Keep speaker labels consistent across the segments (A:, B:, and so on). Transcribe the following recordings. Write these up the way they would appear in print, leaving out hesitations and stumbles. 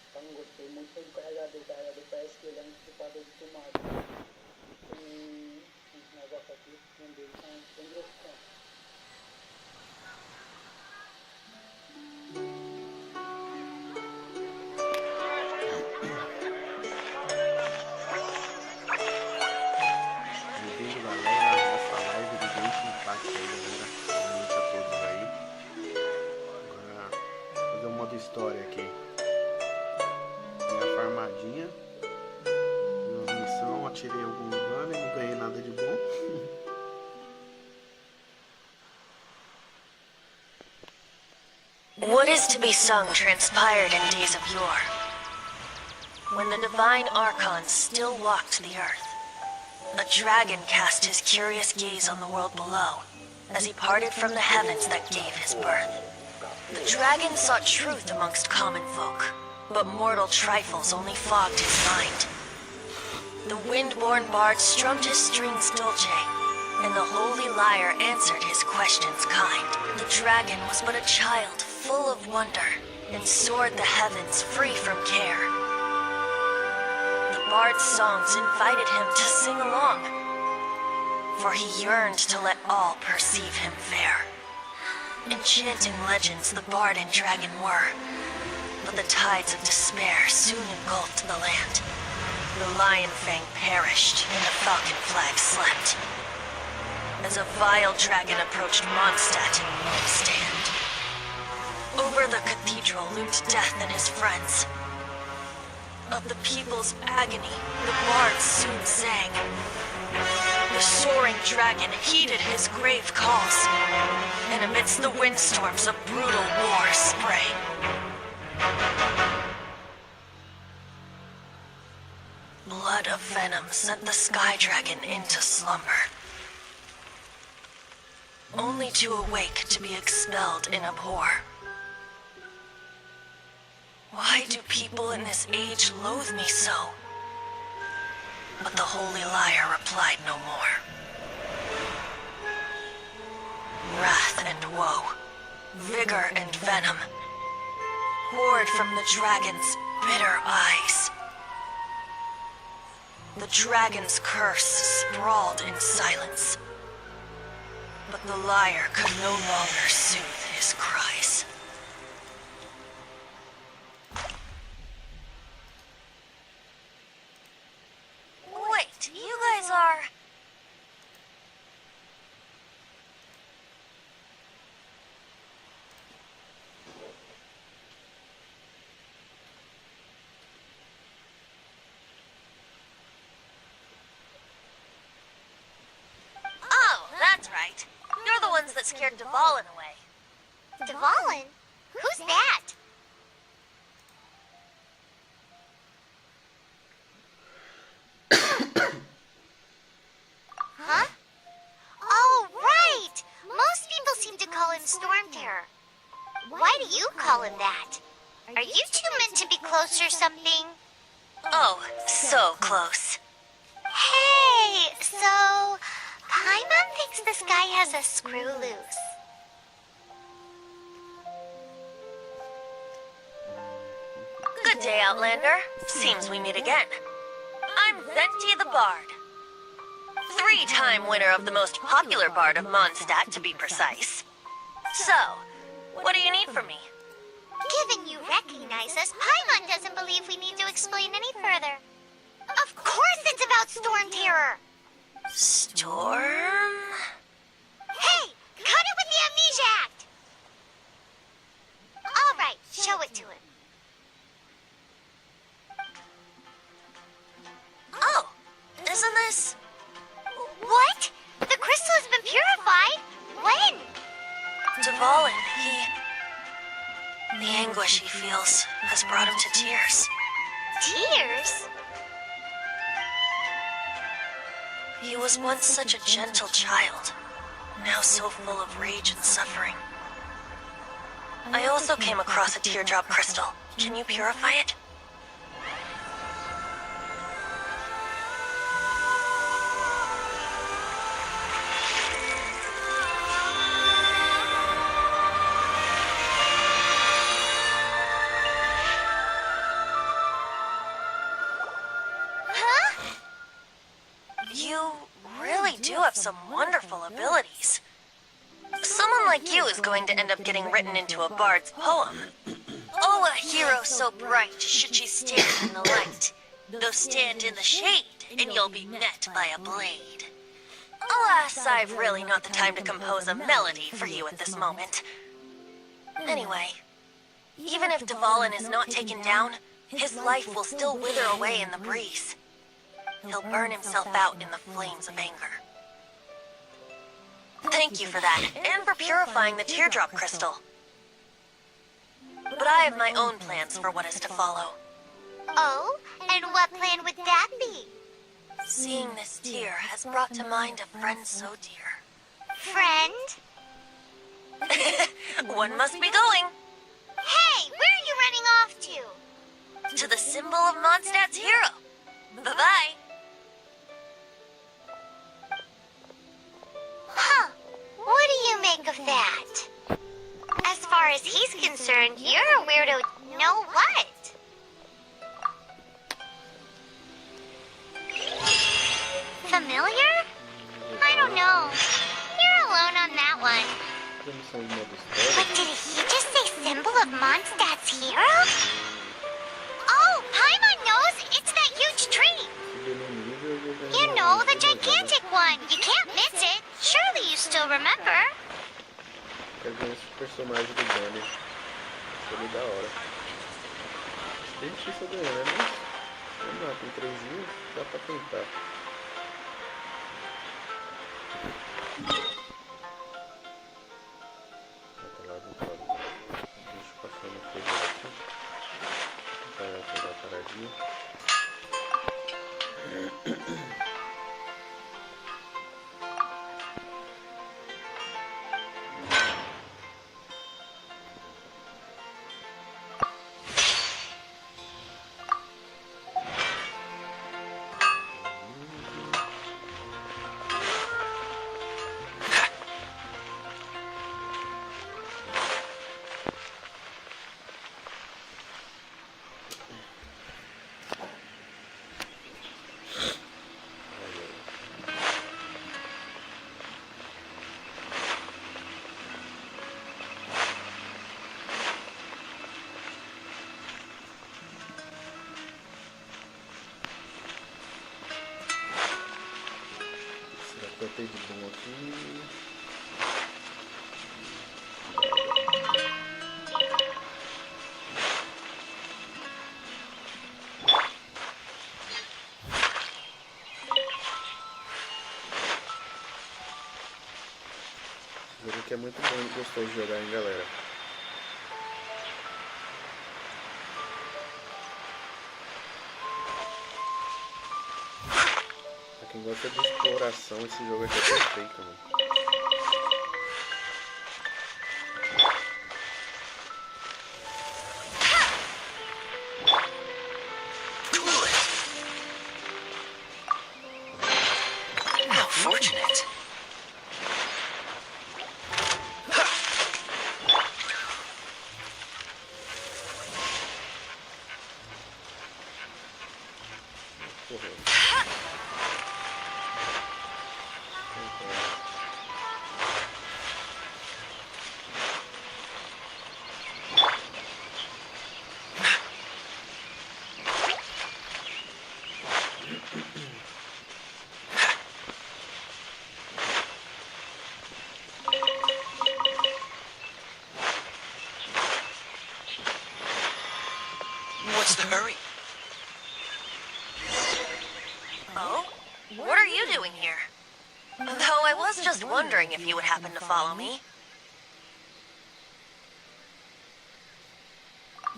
A: Então gostei muito do carregador. O carregador parece que ele é um dissipador de fumaça. Tem uns negócios aqui, um deles são bem grossos.
B: Bem-vindo, galera, a essa live do Genshin Impact aí, galera. Boa noite a todos aí. Agora, vou fazer um modo história aqui. Minha farmadinha. Minha missão, atirei alguns danos e não ganhei nada de bom.
C: What is to be sung transpired in days of yore, when the divine archons still walked the earth. A dragon cast his curious gaze on the world below, as he parted from the heavens that gave his birth. The dragon sought truth amongst common folk, but mortal trifles only fogged his mind. The wind-born bard strummed his strings dulce, and the holy lyre answered his questions kind. The dragon was but a child, full of wonder, and soared the heavens free from care. The bard's songs invited him to sing along, for he yearned to let all perceive him fair. Enchanting legends the bard and dragon were, but the tides of despair soon engulfed the land. The lion fang perished, and the falcon flag slept, as a vile dragon approached Mondstadt in mortal stand. Over the cathedral loomed death and his friends. Of the people's agony, the bards soon sang. The soaring dragon heeded his grave calls, and amidst the windstorms a brutal war sprang. Blood of venom sent the sky dragon into slumber, only to awake to be expelled in abhor. Why do people in this age loathe me so? But the holy lyre replied no more. Wrath and woe, vigor and venom, poured from the dragon's bitter eyes. The dragon's curse sprawled in silence, but the lyre could no longer soothe his cries. Wait, you guys are... Oh, that's right. You're the ones that scared Dvalin away.
D: Dvalin? Who's that? Huh? Oh, right! Most people seem to call him Storm Terror. Why do you call him that? Are you two meant to be close or something?
C: Oh, so close.
D: Hey, so... Paimon thinks this guy has a screw loose.
C: Good day, Outlander. Seems we meet again. I'm Venti the Bard. 3-time winner of the most popular bard of Mondstadt, to be precise. So, what do you need from me?
D: Given you recognize us, Paimon doesn't believe we need to explain any further. Of course it's about Storm Terror!
C: Storm?
D: Hey! Cut it with the Amnesia Act! Alright, show it to him.
C: Oh, isn't this...
D: What? The crystal has been purified? When?
C: Dvalin, The anguish he feels has brought him to tears.
D: Tears?
C: He was once such a gentle child, now so full of rage and suffering. I also came across a teardrop crystal. Can you purify it? some wonderful abilities. Someone like you is going to end up getting written into a bard's poem. Oh, a hero so bright should she stand in the light, though stand in the shade, and you'll be met by a blade. Alas, I've really not the time to compose a melody for you at this moment. Anyway, even if Dvalin is not taken down, his life will still wither away in the breeze. He'll burn himself out in the flames of anger. Thank you for that, and for purifying the teardrop crystal. But I have my own plans for what is to follow.
D: Oh, and what plan would that be?
C: Seeing this tear has brought to mind a friend so dear.
D: Friend?
C: One must be going.
D: Hey, where are you running off to?
C: To the symbol of Mondstadt's hero. Bye-bye.
D: Huh. What do you make of that? As far as he's concerned, you're a weirdo. No what? Familiar? I don't know. You're alone on that one. But did he just say symbol of Mondstadt's hero? Oh, Paimon knows! It's that huge tree! You know, the gigantic one! You can't miss it! Surely you still remember?
B: Quero ver esse personagem do Dani. Ele da hora. Bem difícil ganhar, né? Mas vamos lá, com 3 dias dá pra tentar. Tá lá do lado. Deixa eu passar no fogo aqui. Vai pegar a paradinha. Botei de bom aqui. Esse jogo aqui é muito bom e gostoso de jogar, hein, galera. Quem gosta de exploração, esse jogo aqui é perfeito, mano.
C: How fortunate. What's the hurry? Oh? What are you doing here? Though I was just wondering if you would happen to follow me.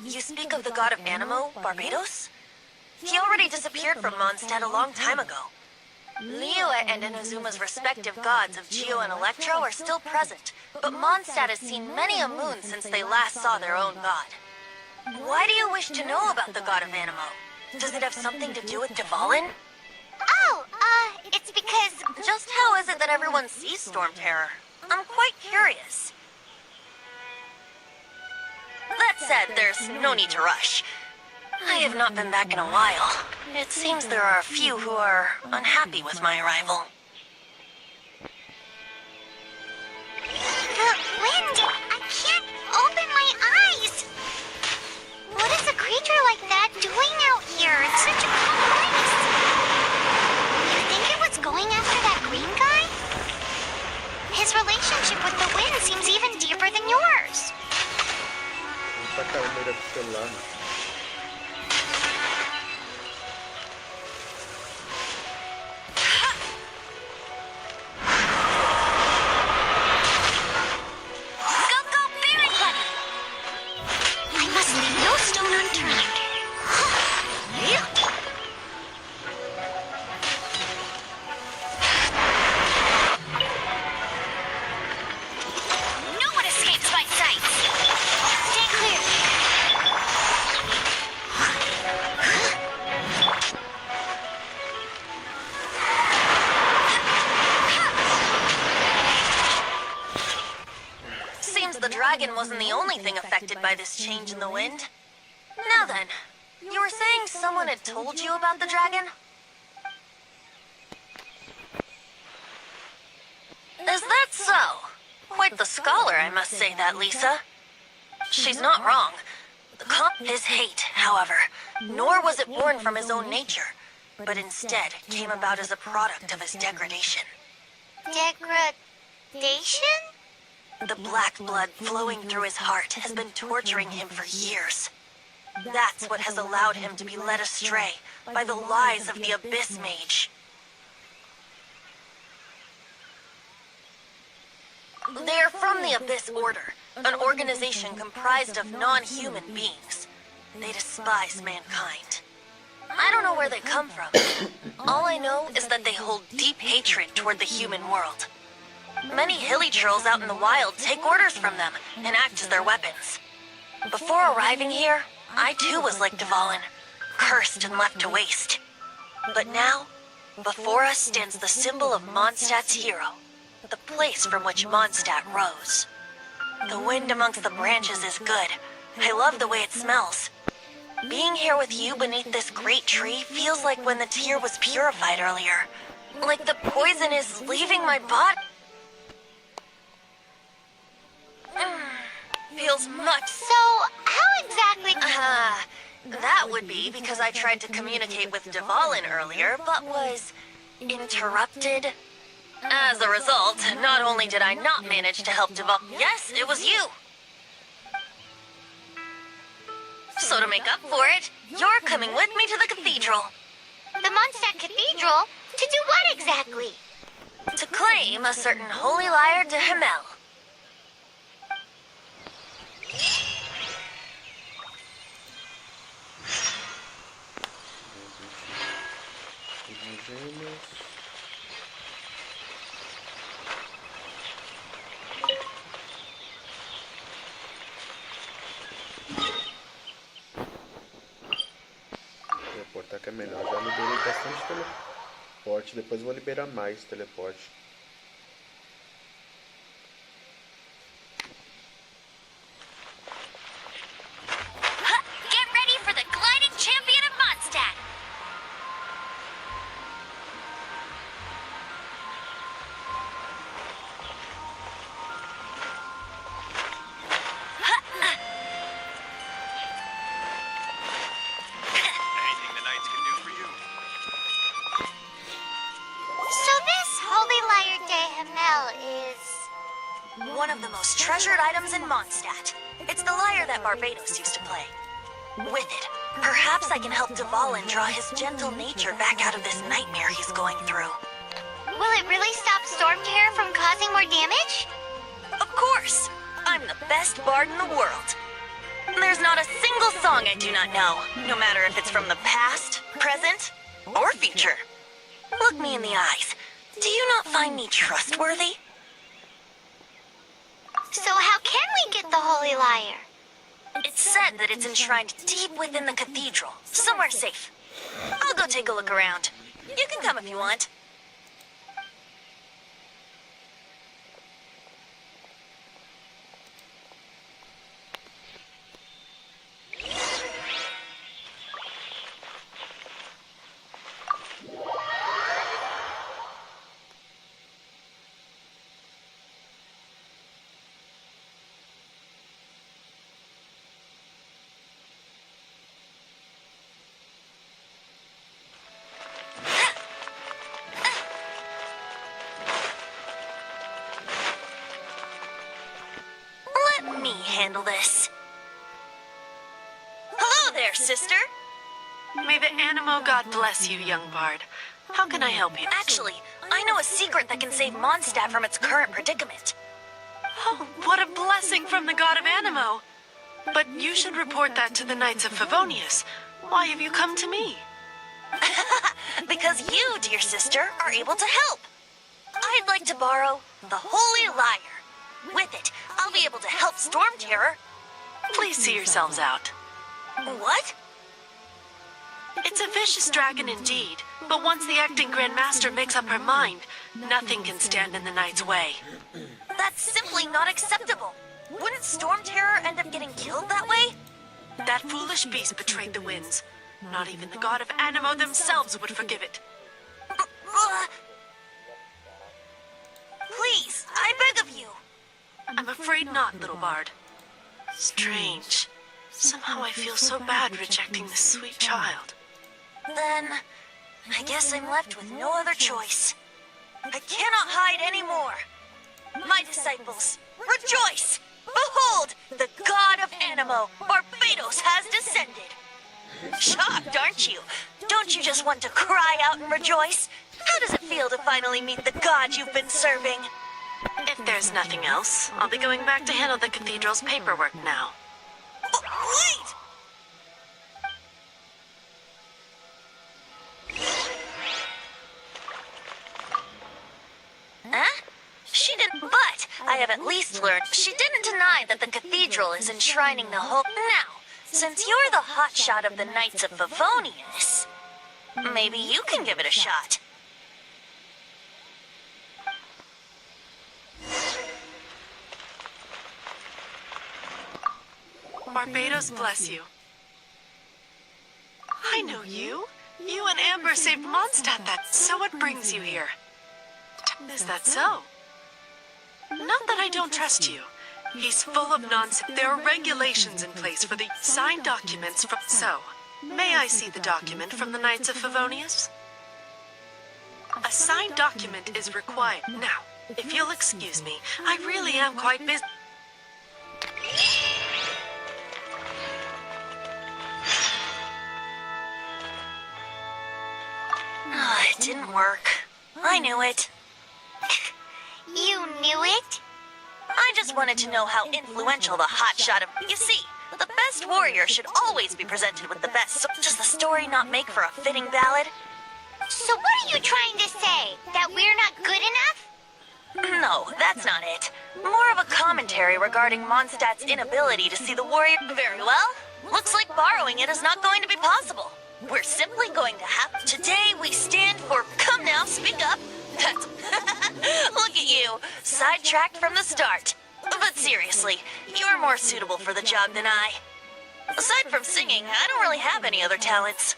C: You speak of the god of Animo, Barbados? He already disappeared from Mondstadt a long time ago. Liyue and Inazuma's respective gods of Geo and Electro are still present, but Mondstadt has seen many a moon since they last saw their own god. Why do you wish to know about the god of Animo? Does it have something to do with Dvalin?
D: Oh, it's because...
C: Just how is it that everyone sees Storm Terror? I'm quite curious. That said, there's no need to rush. I have not been back in a while. It seems there are a few who are unhappy with my arrival.
B: pra caramba ele com o celular, mano.
C: The dragon wasn't the only thing affected by this change in the wind. Now then, you were saying someone had told you about the dragon? Is that so? Quite the scholar, I must say that, Lisa. She's not wrong. The his hate, however, nor was it born from his own nature, but instead came about as a product of his degradation.
D: Degradation?
C: The black blood flowing through his heart has been torturing him for years. That's what has allowed him to be led astray by the lies of the Abyss Mage. They are from the Abyss Order, an organization comprised of non-human beings. They despise mankind. I don't know where they come from. All I know is that they hold deep hatred toward the human world. Many hilly trolls out in the wild take orders from them and act as their weapons. Before arriving here, I too was like Dvalin, cursed and left to waste. But now, before us stands the symbol of Mondstadt's hero, the place from which Mondstadt rose. The wind amongst the branches is good. I love the way it smells. Being here with you beneath this great tree feels like when the tear was purified earlier. Like the poison is leaving my body. Feels much.
D: So, how exactly?
C: That would be because I tried to communicate with Dvalin earlier, but was interrupted. As a result, not only did I not manage to help Dvalin. Yes, it was you. So to make up for it, you're coming with me to the cathedral.
D: The Mondstadt Cathedral? To do what exactly?
C: To claim a certain holy lyre de Himmel.
B: Teleportar que é melhor. Já liberei bastante teleporte. Depois vou liberar mais teleporte.
C: One of the most treasured items in Mondstadt. It's the lyre that Barbados used to play. With it, perhaps I can help Dvalin draw his gentle nature back out of this nightmare he's going through.
D: Will it really stop Storm Terror from causing more damage?
C: Of course! I'm the best bard in the world. There's not a single song I do not know, no matter if it's from the past, present, or future. Look me in the eyes. Do you not find me trustworthy?
D: So how can we get the Holy Lyre?
C: It's said that it's enshrined deep within the cathedral, somewhere safe. I'll go take a look around. You can come if you want. Let me handle this. sister?
E: May the Animo God bless you, young bard. How can I help you?
C: Actually, I know a secret that can save Mondstadt from its current predicament.
E: Oh, what a blessing from the god of Animo! But you should report that to the Knights of Favonius. Why have you come to me?
C: Because you, dear sister, are able to help. I'd like to borrow the Holy Lyre. With it, I'll be able to help Storm Terror.
E: Please see yourselves out.
C: What?
E: It's a vicious dragon indeed, but once the acting Grand Master makes up her mind, nothing can stand in the Knight's way.
C: That's simply not acceptable. Wouldn't Storm Terror end up getting killed that way?
E: That foolish beast betrayed the winds. Not even the god of Animo themselves would forgive it.
C: Please, I beg of you.
E: I'm afraid not, little bard. Strange. Somehow I feel so bad rejecting this sweet child.
C: Then, I guess I'm left with no other choice. I cannot hide anymore. My disciples, rejoice! Behold, the god of Animo, Barbados, has descended. Shocked, aren't you? Don't you just want to cry out and rejoice? How does it feel to finally meet the god you've been serving?
E: If there's nothing else, I'll be going back to handle the cathedral's paperwork now.
C: Wait! Huh? She didn't, but I have at least learned she didn't deny that the cathedral is enshrining the whole. Now, since you're the hotshot of the Knights of Favonius, maybe you can give it a shot.
E: Barbados bless you. I know you. You and Amber saved Mondstadt. So what brings you here? Is that so? Not that I don't trust you. He's full of nonsense. There are regulations in place for the signed documents from... So, may I see the document from the Knights of Favonius? A signed document is required. Now, if you'll excuse me, I really am quite busy.
C: Oh, it didn't work. I knew it.
D: You knew it?
C: I just wanted to know how influential the hotshot of... You see, the best warrior should always be presented with the best. So does the story not make for a fitting ballad?
D: So what are you trying to say? That we're not good enough?
C: No, that's not it. More of a commentary regarding Mondstadt's inability to see the warrior... Very well. Looks like borrowing it is not going to be possible. We're simply going to have... Today we stand for... Come now, speak up. That's... Look at you, sidetracked from the start. But seriously, you're more suitable for the job than I. Aside from singing, I don't really have any other talents.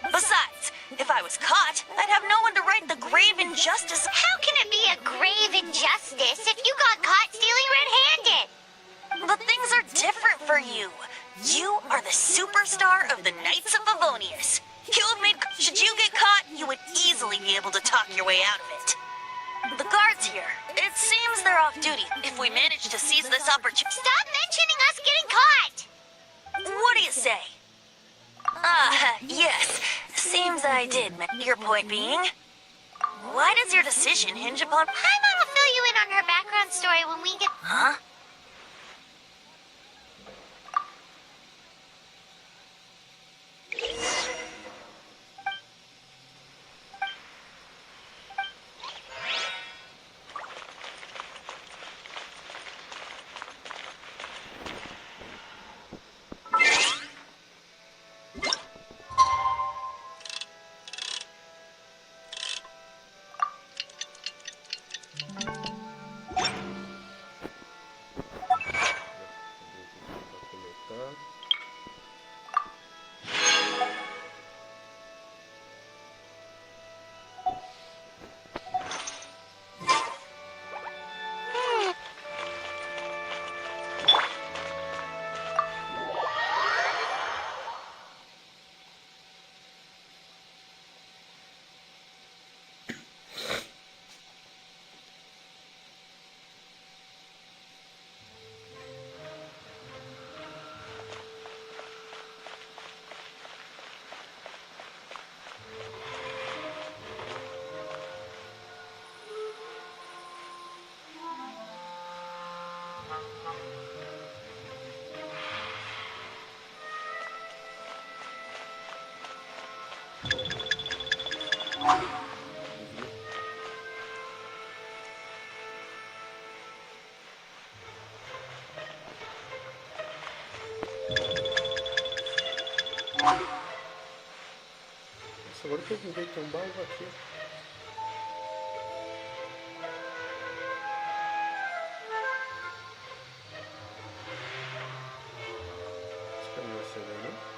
C: Besides, if I was caught, I'd have no one to right the grave injustice.
D: How can it be a grave injustice if you got caught stealing red-handed?
C: But things are different for you. You are the superstar of the Knights of Favonius. You have made... Should you get caught, you would easily be able to talk your way out of it. The guards here, it seems they're off duty. If we manage to seize this opportunity...
D: Stop mentioning us getting caught!
C: What do you say? Yes. Seems I did. Your point being? Why does your decision hinge upon...
D: My mom will fill you in on her background story when we get...
C: Huh?
B: que me veio um baú aqui? Espera não acender, não?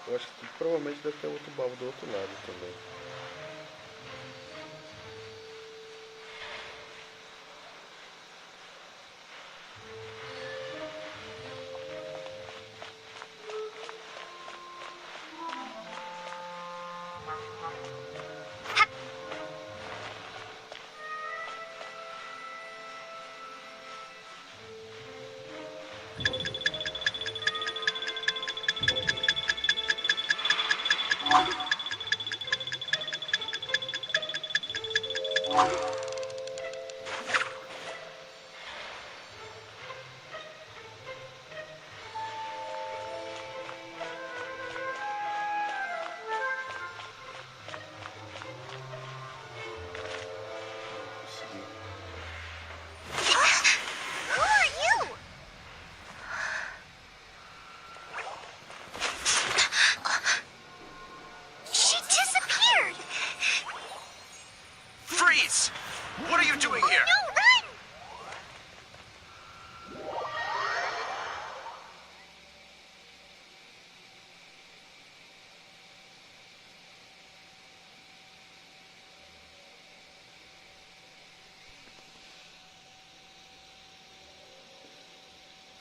B: Eu acho que provavelmente deve ter outro baú do outro lado também.
F: What are you doing here?
D: No, run!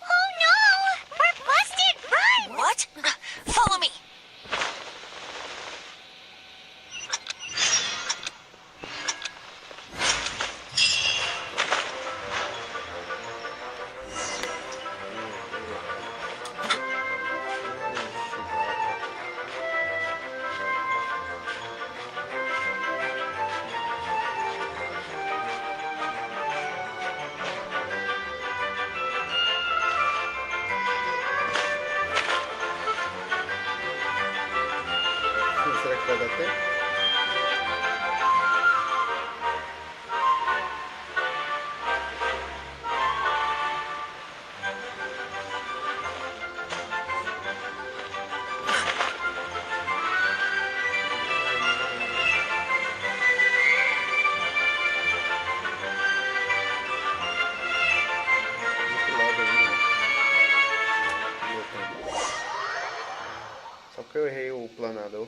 D: Oh no! We're busted! Run!
C: What? Follow me.
B: Será que vai dar tempo? Só porque eu errei o planador.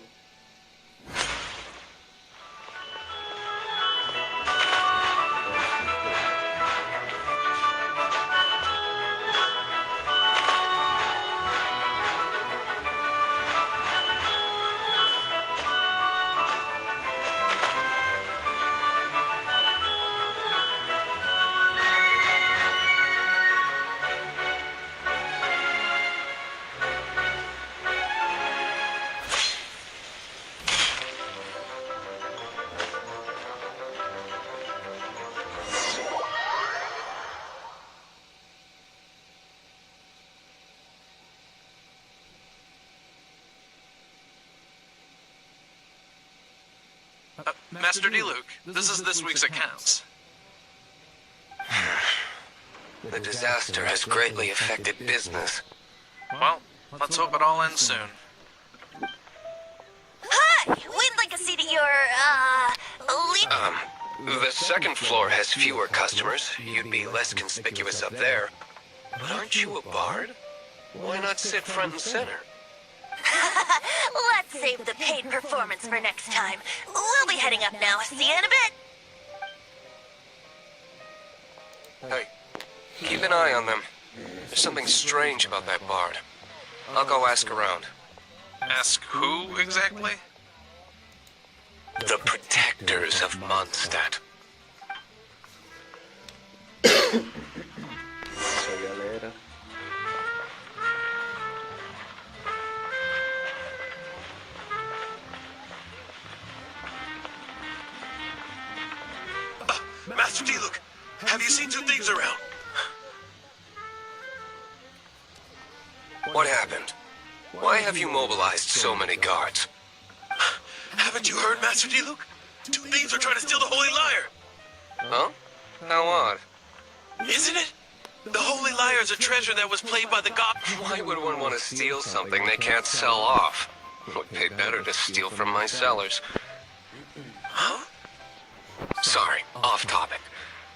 F: Master D. Luke, this is this week's accounts.
G: The disaster has greatly affected business.
F: Well, let's hope it all ends soon.
C: Hi! We'd like a seat at your,
G: The second floor has fewer customers. You'd be less conspicuous up there. But aren't you a bard? Why not sit front and center?
C: Let's save the paid performance for next time. We'll be heading up now. See you in a bit.
G: Hey, keep an eye on them. There's something strange about that bard. I'll go ask around.
F: Ask who exactly?
G: The protectors of Mondstadt.
B: Isso aí, galera.
F: Master Diluc, have you seen two thieves around?
G: What happened? Why have you mobilized so many guards?
F: Haven't you heard, Master Diluc? Two thieves are trying to steal the Holy Lyre.
G: Huh? How odd.
F: Isn't it? The Holy Lyre is a treasure that was played by the god.
G: Why would one want to steal something they can't sell off? Would pay better to steal from my sellers.
F: Huh?
G: Sorry, off topic.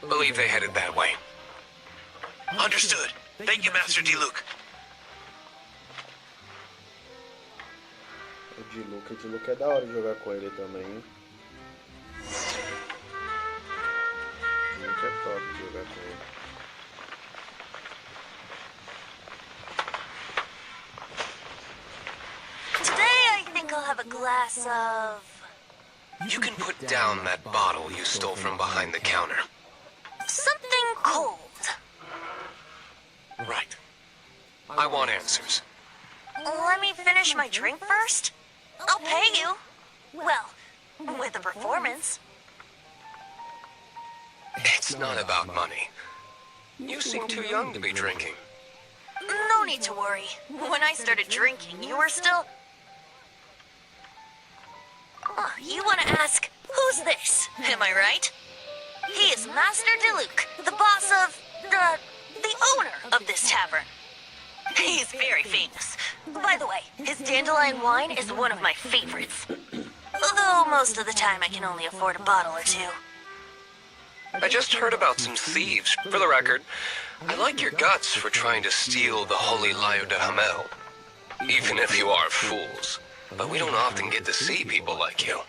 G: Believe they headed that way.
F: Understood. Thank you, Master Diluc.
B: O Diluc é da hora de jogar com ele também, hein? O Diluc é top de jogar com ele.
C: Today I think I'll have a glass of...
G: You can put down that bottle you stole from behind the counter.
C: something cold.
G: Right. I want answers.
C: Let me finish my drink first. I'll pay you. Well, with a performance.
G: It's not about money. You seem too young to be drinking.
C: No need to worry. When I started drinking, you were still... Oh, you want to ask, who's this? Am I right? He is Master Diluc, the boss of... the owner of this tavern. He's very famous. By the way, his dandelion wine is one of my favorites. Though most of the time I can only afford a bottle or two.
G: I just heard about some thieves. For the record, I like your guts for trying to steal the Holy Lyre de Hamel. Even if you are fools. But we don't often get to see people like you.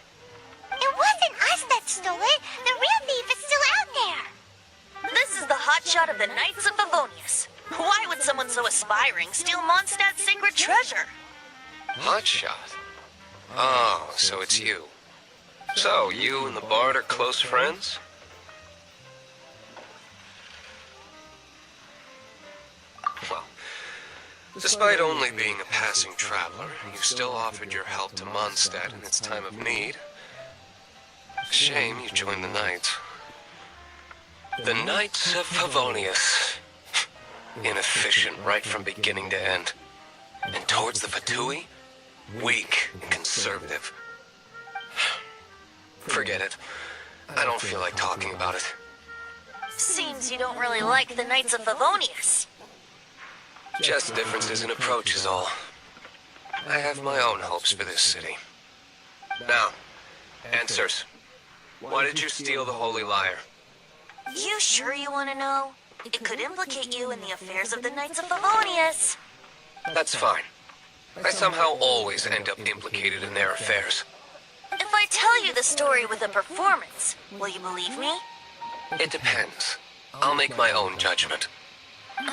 D: It wasn't us that stole it. The real thief is still out there.
C: This is the hotshot of the Knights of Favonius. Why would someone so aspiring steal Mondstadt's sacred treasure?
G: Hotshot? Oh, so it's you. So, you and the Bard are close friends? Well, despite only being a passing traveler, you still offered your help to Mondstadt in its time of need. Shame you joined the Knights. The Knights of Favonius. Inefficient right from beginning to end. And towards the Fatui, weak and conservative. Forget it. I don't feel like talking about it.
C: Seems you don't really like the Knights of Favonius.
G: Just differences in approach is all. I have my own hopes for this city. Now, answers. Why did you steal the Holy Lyre?
C: You sure you want to know? It could implicate you in the affairs of the Knights of Favonius.
G: That's fine. I somehow always end up implicated in their affairs.
C: If I tell you the story with a performance, will you believe me?
G: It depends. I'll make my own judgment.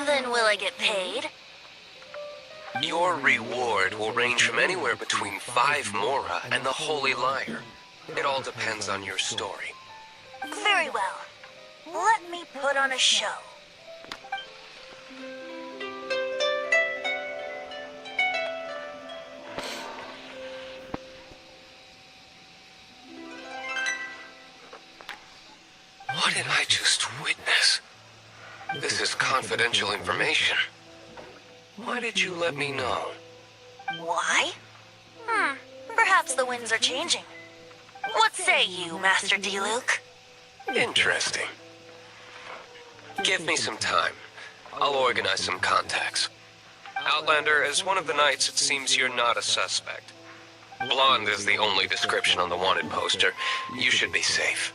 C: Then will I get paid?
G: Your reward will range from anywhere between 5 Mora and the Holy Lyre. It all depends on your story.
C: Very well. Let me put on a show.
G: What did I just witness? This is confidential information. Why did you let me know?
C: Why? Perhaps the winds are changing. What say you, Master Diluc?
G: Interesting. Give me some time. I'll organize some contacts. Outlander, as one of the knights, it seems you're not a suspect. Blonde is the only description on the wanted poster. You should be safe.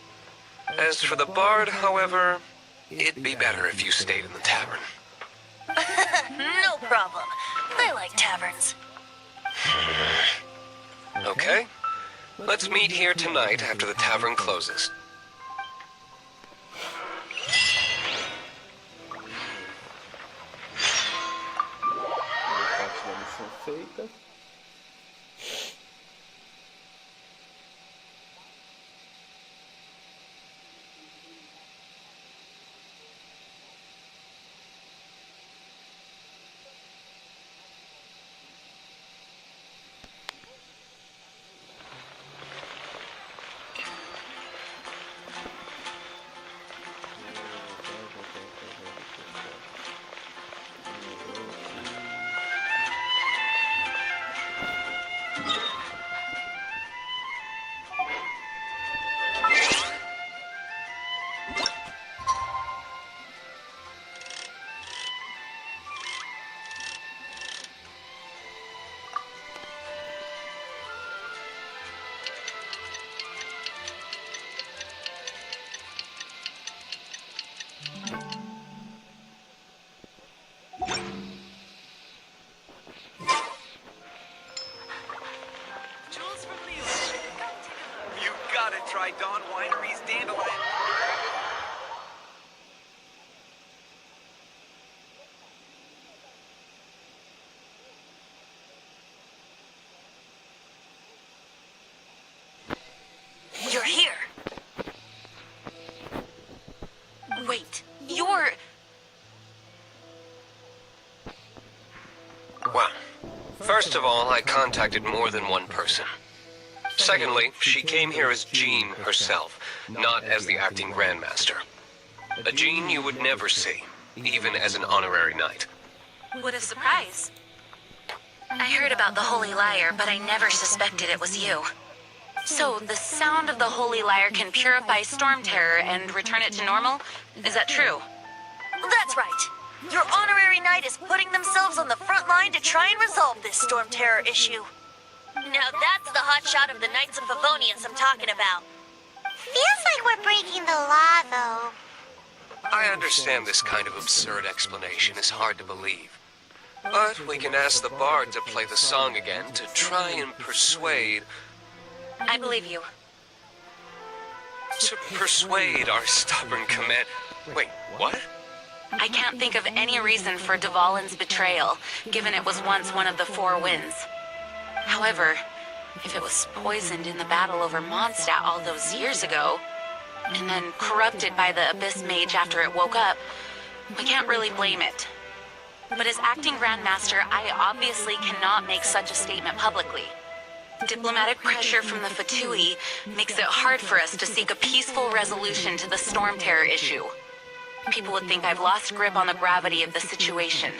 G: As for the Bard, however, it'd be better if you stayed in the tavern.
C: No problem. I like taverns.
G: Okay. Let's meet here tonight after the tavern closes.
B: feita.
H: You gotta try Dawn Winery's dandelion.
C: You're here. Wait, you're...
G: Well, first of all, I contacted more than one person. Secondly, she came here as Jean herself, not as the acting Grandmaster. A Jean you would never see, even as an honorary knight.
C: What a surprise. I heard about the Holy Lyre, but I never suspected it was you. So, the sound of the Holy Lyre can purify Storm Terror and return it to normal? Is that true? That's right. Your honorary knight is putting themselves on the front line to try and resolve this Storm Terror issue. Now that's the hotshot of the Knights of Favonius I'm talking about.
D: Feels like we're breaking the law, though.
G: I understand this kind of absurd explanation is hard to believe. But we can ask the bard to play the song again to try and persuade...
C: I believe you.
G: To persuade our stubborn command... Wait, what?
C: I can't think of any reason for Dvalin's betrayal, given it was once one of the Four Winds. However, if it was poisoned in the battle over Mondstadt all those years ago, and then corrupted by the Abyss Mage after it woke up, we can't really blame it. But as acting Grandmaster, I obviously cannot make such a statement publicly. Diplomatic pressure from the Fatui makes it hard for us to seek a peaceful resolution to the Storm Terror issue. People would think I've lost grip on the gravity of the situation.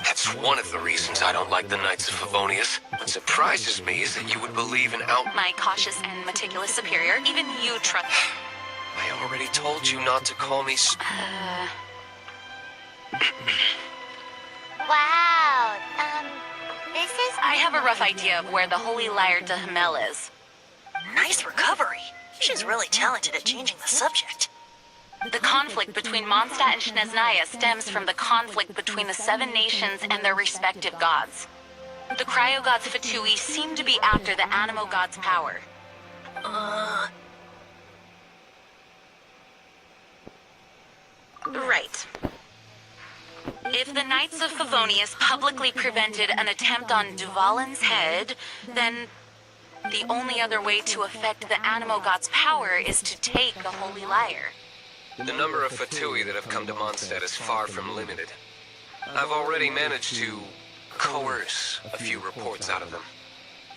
G: That's one of the reasons I don't like the Knights of Favonius. What surprises me is that you would believe in
C: My cautious and meticulous superior, even you trust...
G: I already told you not to call me
D: Wow, this is...
C: I have a rough idea of where the Holy Lyre de Hamel is. Nice recovery. She's really talented at changing the subject. The conflict between Mondstadt and Snezhnaya stems from the conflict between the Seven Nations and their respective gods. The Cryo-gods Fatui seem to be after the Animo god's power. Right. If the Knights of Favonius publicly prevented an attempt on Dvalin's head, then the only other way to affect the Animo god's power is to take the Holy Lyre.
G: The number of Fatui that have come to Mondstadt is far from limited. I've already managed to coerce a few reports out of them.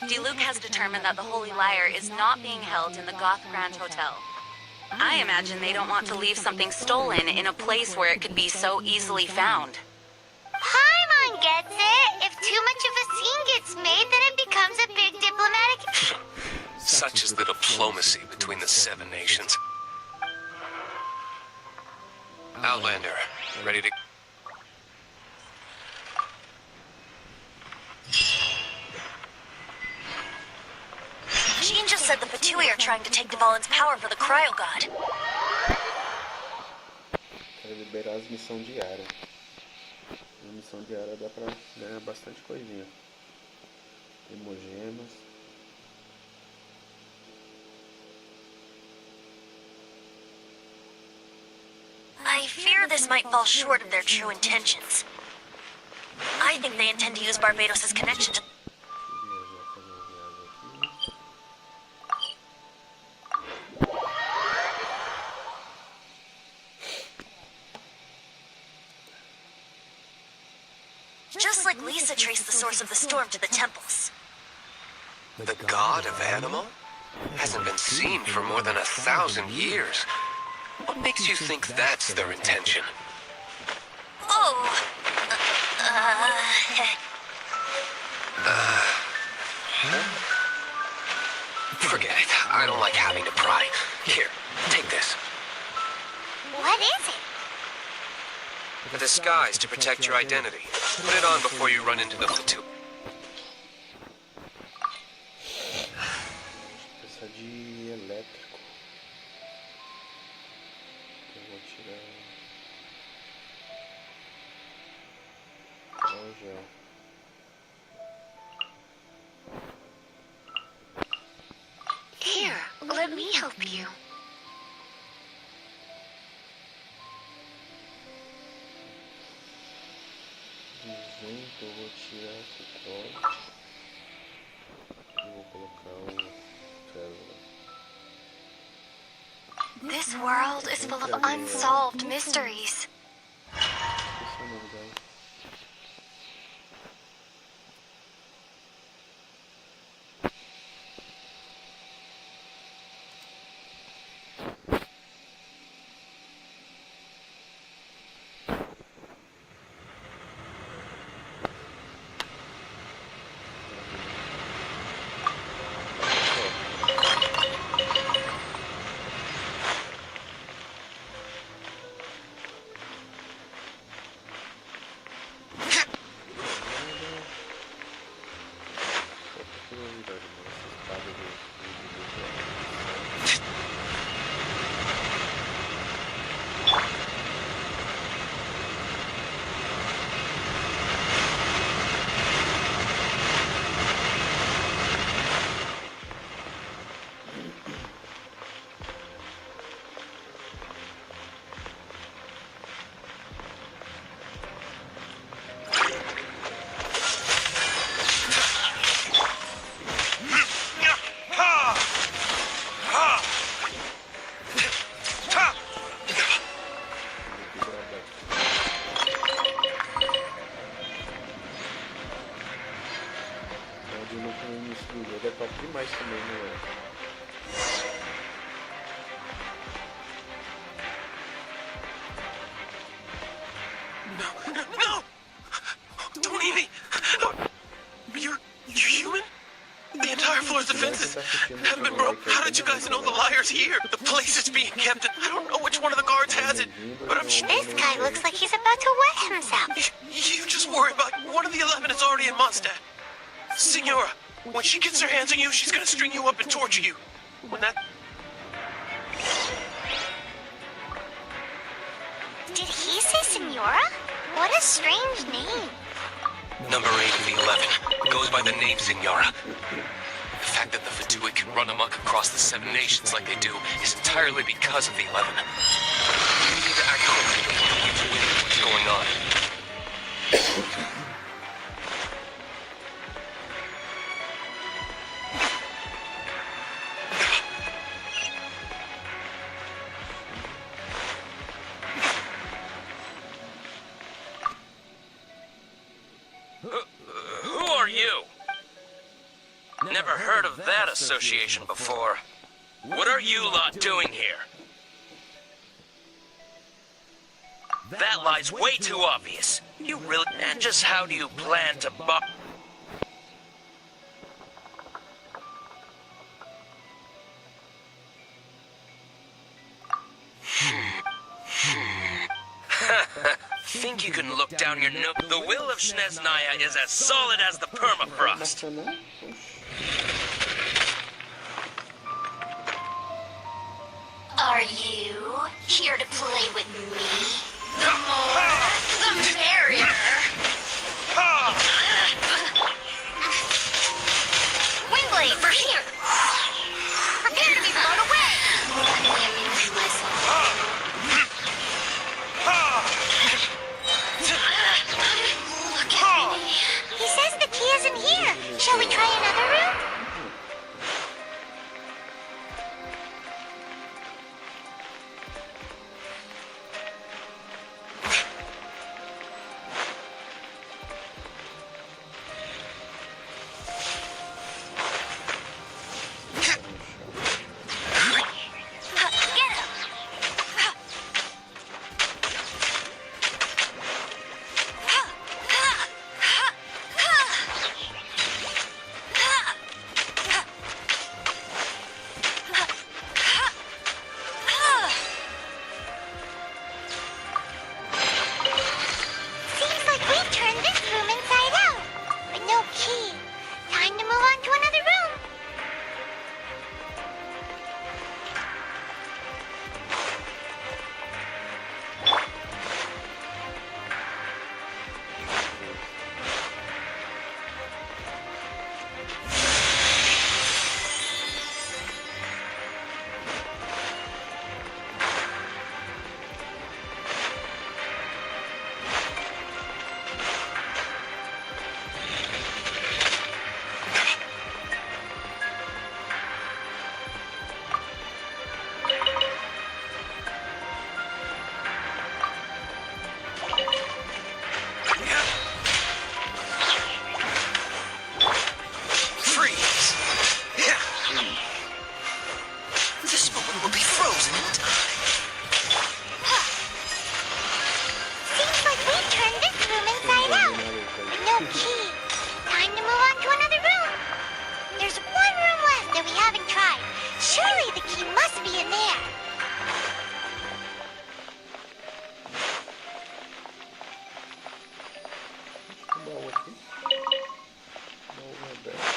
C: Diluc has determined that the Holy Lyre is not being held in the Goth Grand Hotel. I imagine they don't want to leave something stolen in a place where it could be so easily found.
D: Paimon gets it. If too much of a scene gets made, then it becomes a big diplomatic...
G: Such is the diplomacy between the Seven Nations. Outlander, ready to...
C: Jean just said the Fatui are trying to take Dvalin's power for the Cryo God.
B: Quero liberar as missões diárias. Na missão diária dá pra ganhar bastante coisinha. Hemogemas.
C: I fear this might fall short of their true intentions. I think they intend to use Barbados' connection to... Just like Lisa traced the source of the storm to the temples.
G: The god of Anima? Hasn't been seen for more than 1,000 years. What makes you think that's their intention?
C: Oh!
G: Forget it. I don't like having to pry. Here, take this.
D: What is it?
G: A disguise to protect your identity. Put it on before you run into the fatu.
B: Precisa de elétrico. Eu vou tirar o gel.
D: Here, let me help you.
B: Eu vou tirar esse código e vou colocar o célula.
D: This world is full of unsolved mysteries.
B: Esqueci o nome dela.
F: No! Don't eat me! You're human? The entire floor's defenses have been broke. How did you guys know the liar's here? The place is being kept, and I don't know which one of the guards has it, but I'm sure...
D: This guy looks like he's about to wet himself.
F: You just worry about one of the 11 is already in Mondstadt. Signora, when she gets her hands on you, she's gonna string you up and torture you. When that...
D: Did he say Senora? What a strange name.
G: Number 8 of the 11 goes by the name Signora. The fact that the Fatui can run amok across the 7 nations like they do is entirely because of the 11. You need to act quickly to get to win what's going on.
I: Who are you? Never heard of that association before. What are you lot doing here? That lie's way too obvious. You really... And just how do you plan to Think you can look down your nose? The will of Shneznaya is as solid as the permafrost.
D: Are you here to play with me? The more, the merrier. Windblade, for here. Prepare to be blown away. Let me amuse myself. Look at Shall we try another room? Seems like we've turned this room inside out, but no key. Time to move on to another room.
F: Freeze! Yeah. This moment will be frozen in time.
D: Seems like we've turned this room inside out, but no key. Time to move on to another room. There's one room left that we haven't tried. Surely the key must be in there.
B: Baú aqui. Baú aberto.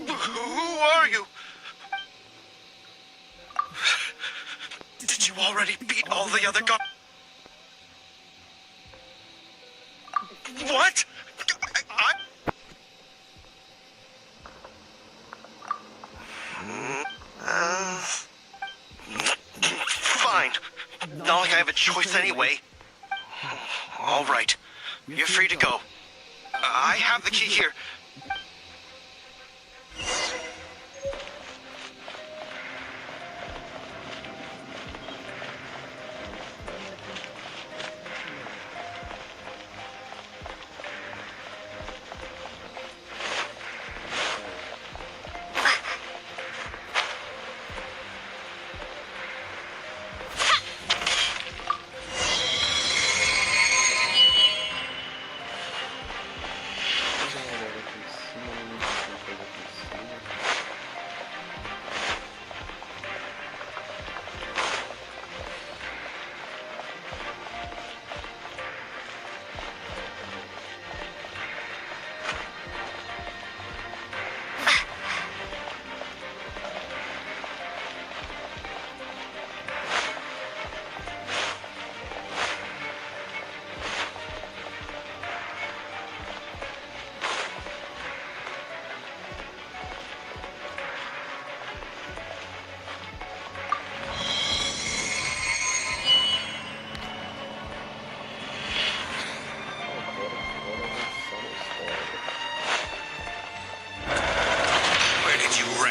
F: Who are you? Did you already beat all the other guards? What? Fine. Not like I have a choice anyway. All right. You're free to go. I have the key here.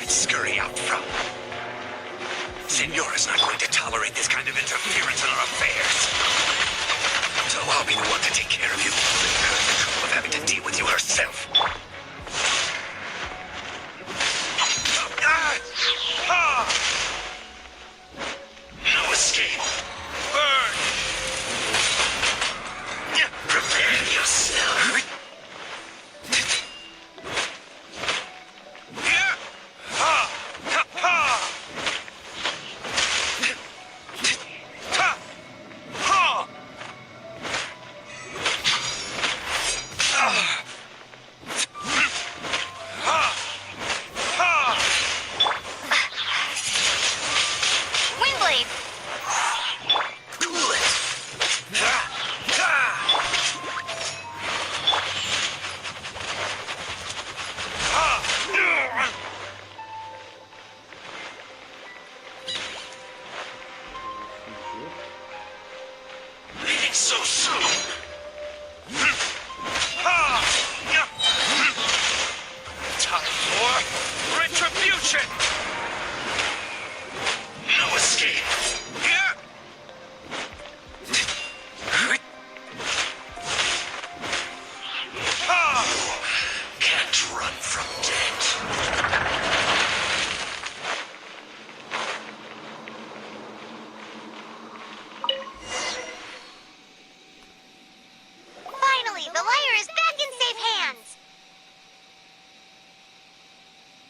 F: Scurry out from. Senora's not going to tolerate this kind of interference in our affairs. So I'll be the one to take care of you. Her the trouble of having to deal with you herself. No escape. Burn! Prepare yourself. Shit! No escape! Yeah! Oh! Can't run from death.
D: Finally, the liar is back in safe hands.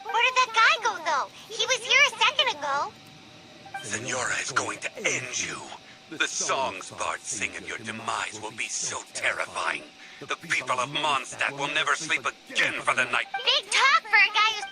D: Where did that guy go, though? He was here a second ago.
H: Senora is going to end you. The songs bards sing of your demise will be so terrifying. The people of Mondstadt will never sleep again for the night.
D: Big talk for a guy who's...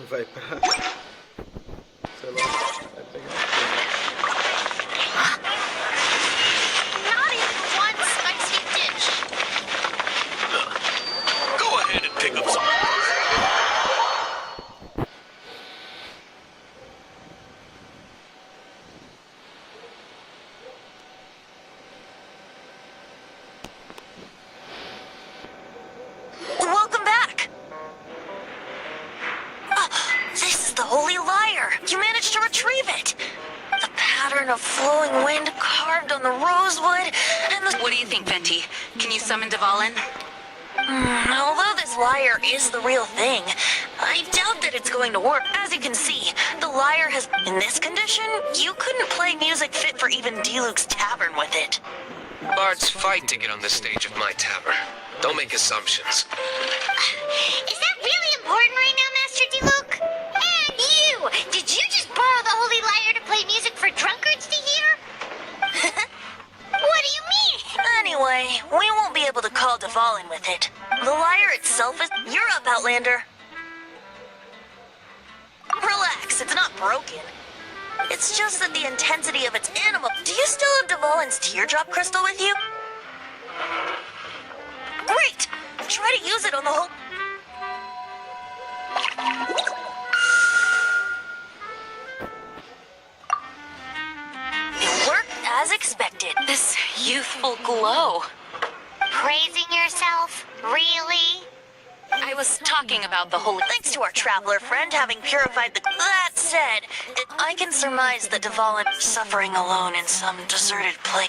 B: Vai pra... sei lá, vai pegar...
C: Not even one spicy dish.
F: Go ahead and pick up some.
C: Welcome back. This is the Holy Lyre. You managed to retrieve it. The pattern of flowing wind carved on the rosewood, and the...
E: What do you think, Venti? Can you summon Dvalin?
C: Although this lyre is the real thing, I doubt that it's going to work. As you can see, the lyre has... In this condition, you couldn't play music fit for even Diluc's tavern with it.
G: Bards fight to get on the stage of my tavern. Don't make assumptions.
D: Is that really important right now, Master Diluc? And you! Did you just borrow the Holy Lyre to play music for drunkards to hear? What do you mean?
C: Anyway, we won't be able to call Dvalin with it. The lyre itself is... You're up, Outlander. Relax, it's not broken. It's just that the intensity of its animal... Do you still have Dvalin's teardrop crystal with you? Great! Try to use it on the whole... It worked as as expected.
J: This youthful glow.
D: Praising yourself? Really?
J: I was talking about the holy...
C: Thanks to our traveler friend having purified the... That said, I can surmise that Dvalin is suffering alone in some deserted place.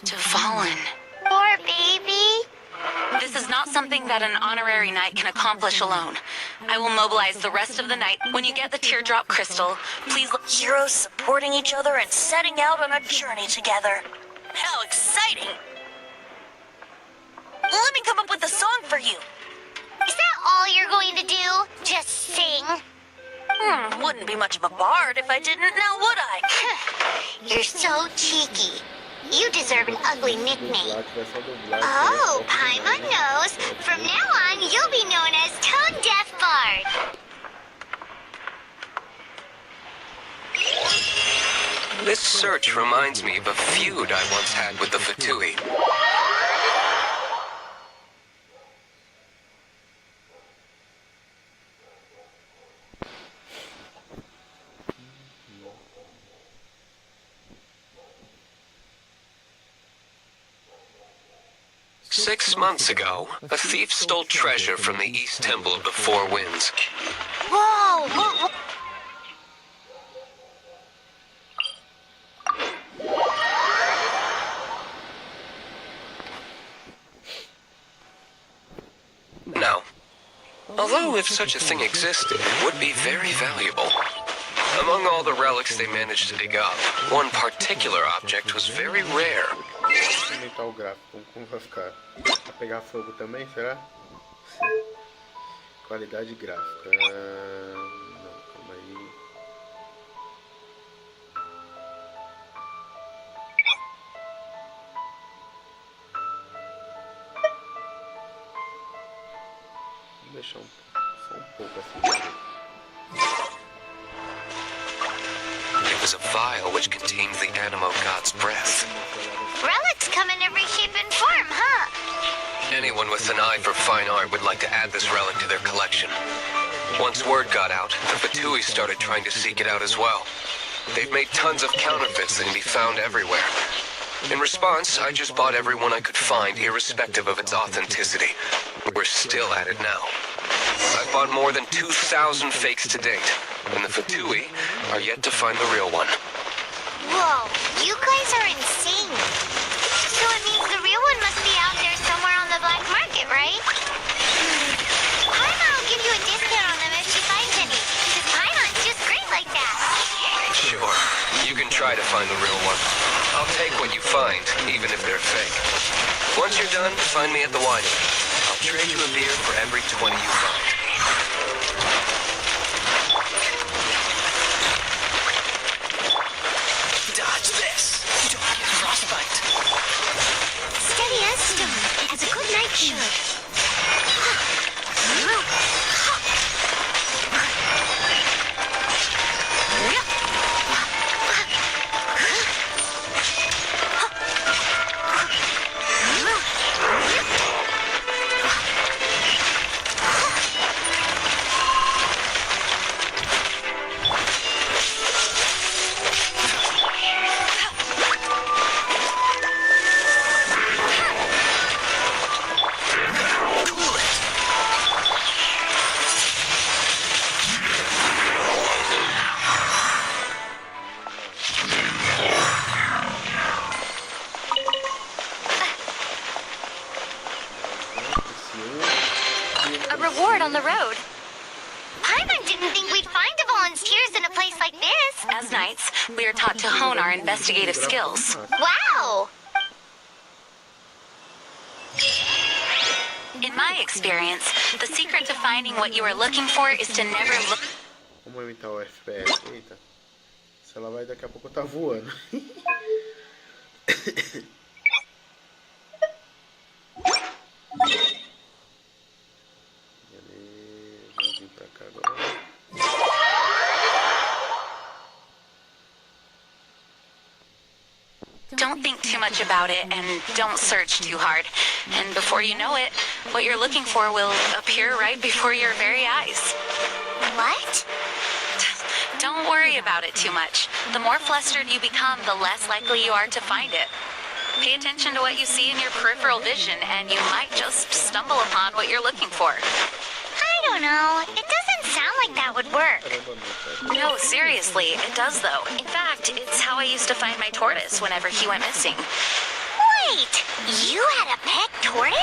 J: Dvalin.
D: Poor baby.
J: This is not something that an honorary knight can accomplish alone. I will mobilize the rest of the night. When you get the teardrop crystal, please look...
C: Heroes supporting each other and setting out on a journey together. How exciting! Let me come up with a song for you.
D: Is that all you're going to do? Just sing?
C: Wouldn't be much of a bard if I didn't, now would I?
D: You're so cheeky. You deserve an ugly nickname. Oh, Paimon knows. From now on, you'll be known as Tone Deaf Bard.
G: This search reminds me of a feud I once had with the Fatui. Six months ago, a thief stole treasure from the East Temple of the Four Winds.
D: Whoa!
G: Now, although if such a thing existed, it would be very valuable. Among all the relics they managed to dig up, one particular object was very rare.
B: Vou aumentar o gráfico, como vai ficar? Vai pegar fogo também, será? Qualidade gráfica. Não, calma aí. Vou deixar só pouco assim.
G: It was a vial which contained the Animo God's breath.
D: Relics come in every shape and form, huh?
G: Anyone with an eye for fine art would like to add this relic to their collection. Once word got out, the Fatui started trying to seek it out as well. They've made tons of counterfeits that can be found everywhere. In response, I just bought every one I could find, irrespective of its authenticity. We're still at it now. I've bought more than 2,000 fakes to date, and the Fatui are yet to find the real one.
D: Whoa, you guys are insane. So it means the real one must be out there somewhere on the black market, right? Paimon will give you a discount on them if she finds any, because Paimon's just great like that.
G: Sure, you can try to find the real one. I'll take what you find, even if they're fake. Once you're done, find me at the winery. I'll trade you a beer for every 20 you find.
I: Dodge this. Don't get frostbite.
D: Steady as stone, as a good knight should.
J: A reward on the road.
D: Paimon didn't think we'd find Dvalin's tears in a place like this.
J: As knights, we are taught to hone our investigative skills.
D: Wow!
J: In my experience, the secret to finding what you are looking for is to never look...
B: Vamos aumentar o FPS. Eita. Se ela vai, daqui a pouco tá voando. Beleza, vamos vir pra cá agora.
J: Don't think too much about it and don't search too hard. And before you know it, what you're looking for will appear right before your very eyes.
D: What?
J: Don't worry about it too much. The more flustered you become, the less likely you are to find it. Pay attention to what you see in your peripheral vision, and you might just stumble upon what you're looking for.
D: I don't know. It doesn't sound like that would work.
J: No, seriously, it does though. In fact, it's how I used to find my tortoise whenever he went missing.
D: Wait, you had a pet tortoise?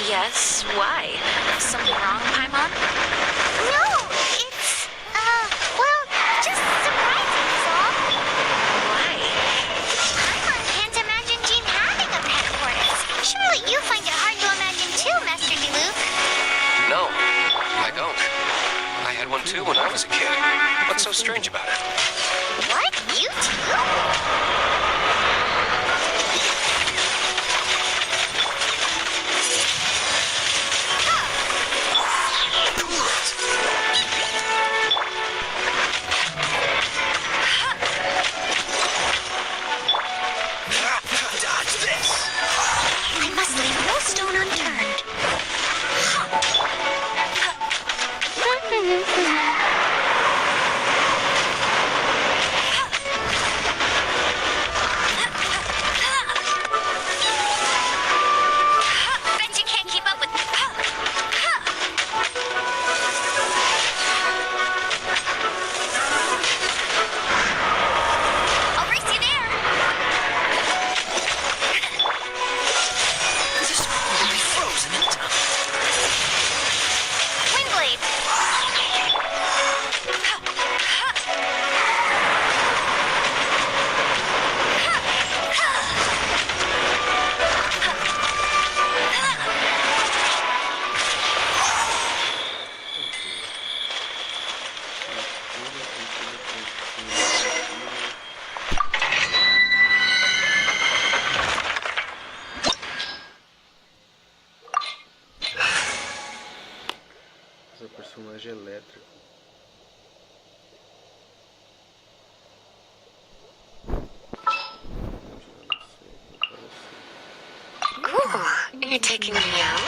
J: Yes, why? Something wrong, Paimon?
D: No, it's, well, just surprising is all.
J: Why?
D: Paimon can't imagine Jean having a pet tortoise. Surely you find it hard to imagine too, Master Diluc.
G: No, I don't. I had one too when I was a kid. What's so strange about it?
D: What? You too? I must leave no stone unturned.
J: Bet you can't keep up with... I'll race you there.
I: This will be frozen in time.
D: Windblade.
B: Essa personagem elétrica.
J: Ooh, you're taking me out?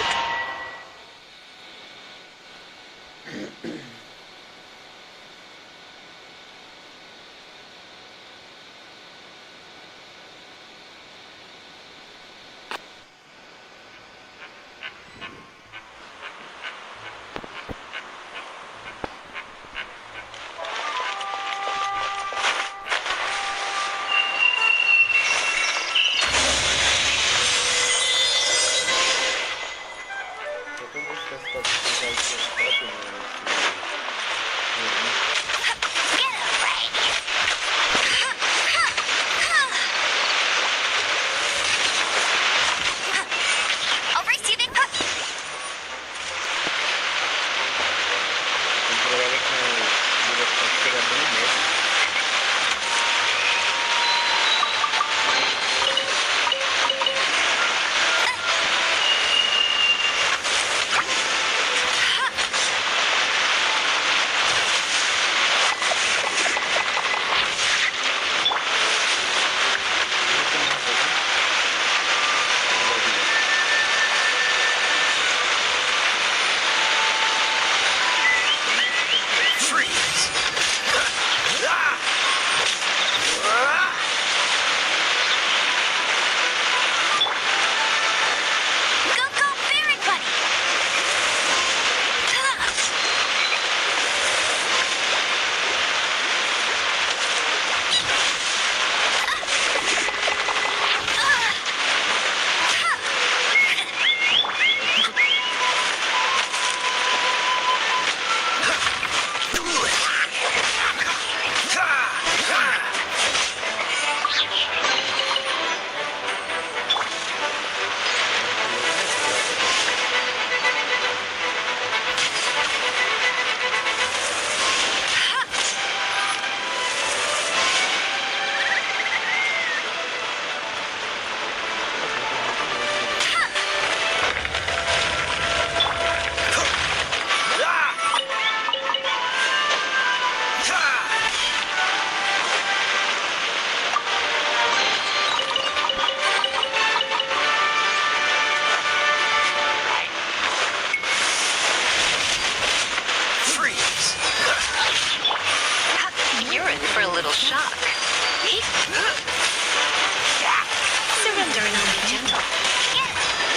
C: Surrender and I'll be gentle.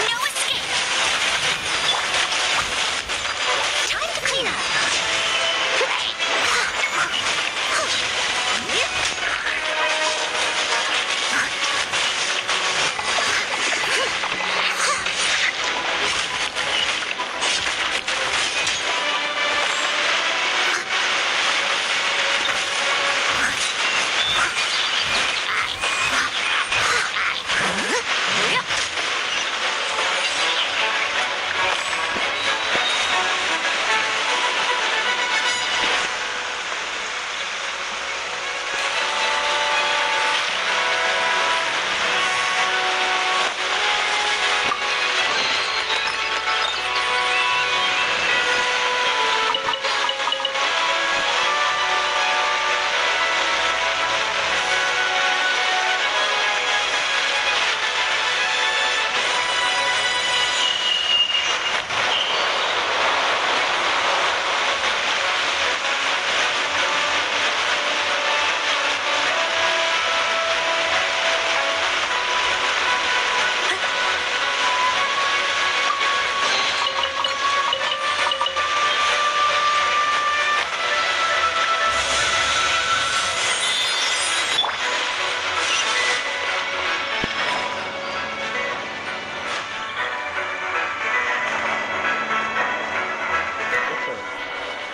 D: No escape! Time to clean up.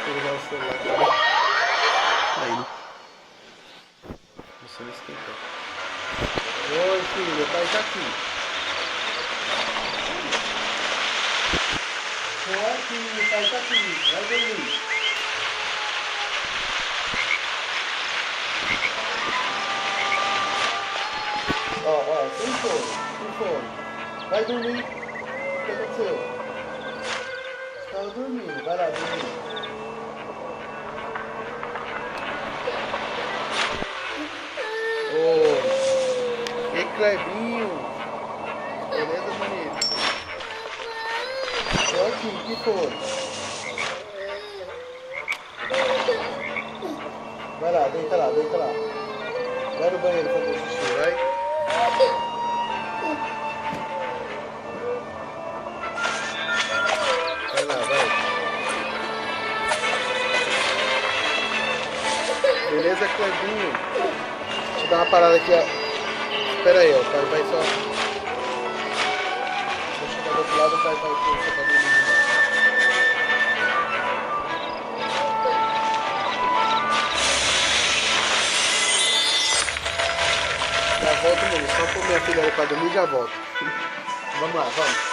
B: Pegar o celular agora. Aí, né? Você não esquentou. Oi, filho, o pai tá aqui. Oi, filho, o pai tá aqui. Vai dormir. Ó, sem fome. Vai dormir. O que aconteceu? Estava dormindo, vai lá dormir. Ô, e Clebinho? Beleza, bonito? Tô aqui, o que foi? Vai lá, deita lá. Vai no banheiro fazer xixi, vai. Vai lá, vai. Beleza, Clebinho? Deixa eu dar uma parada aqui, ó. Espera aí, ó. O pai vai só... Deixa eu chegar do outro lado, o pai vai você tá dormindo. Já volto, menino. Só pôr minha filha ali pra dormir e já volto. Vamos lá, vamos.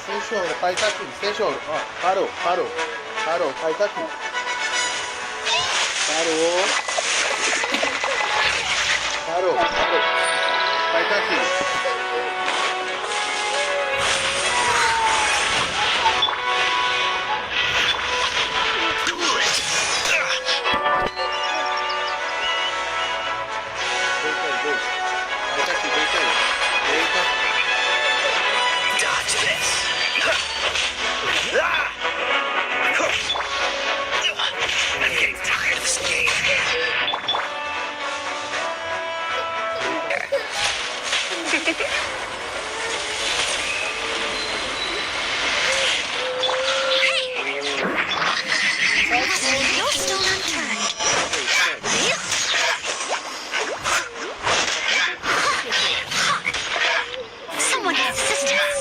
B: Sem choro, o pai tá aqui, sem choro. Ó, parou, o pai tá aqui. Parou. Parou. Vai estar aqui.
C: You're still unturned. Someone needs assistance.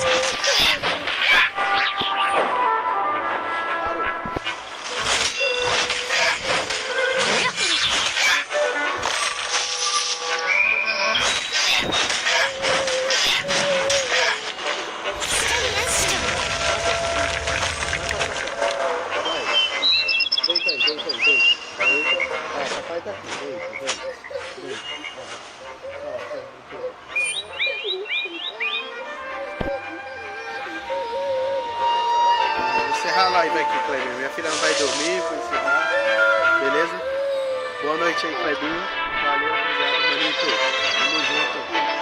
B: Encerrar a live aqui, Clebinho. Minha filha não vai dormir, vou encerrar. Beleza? Boa noite aí, Clebinho. Valeu, obrigado, Manito. Tamo junto.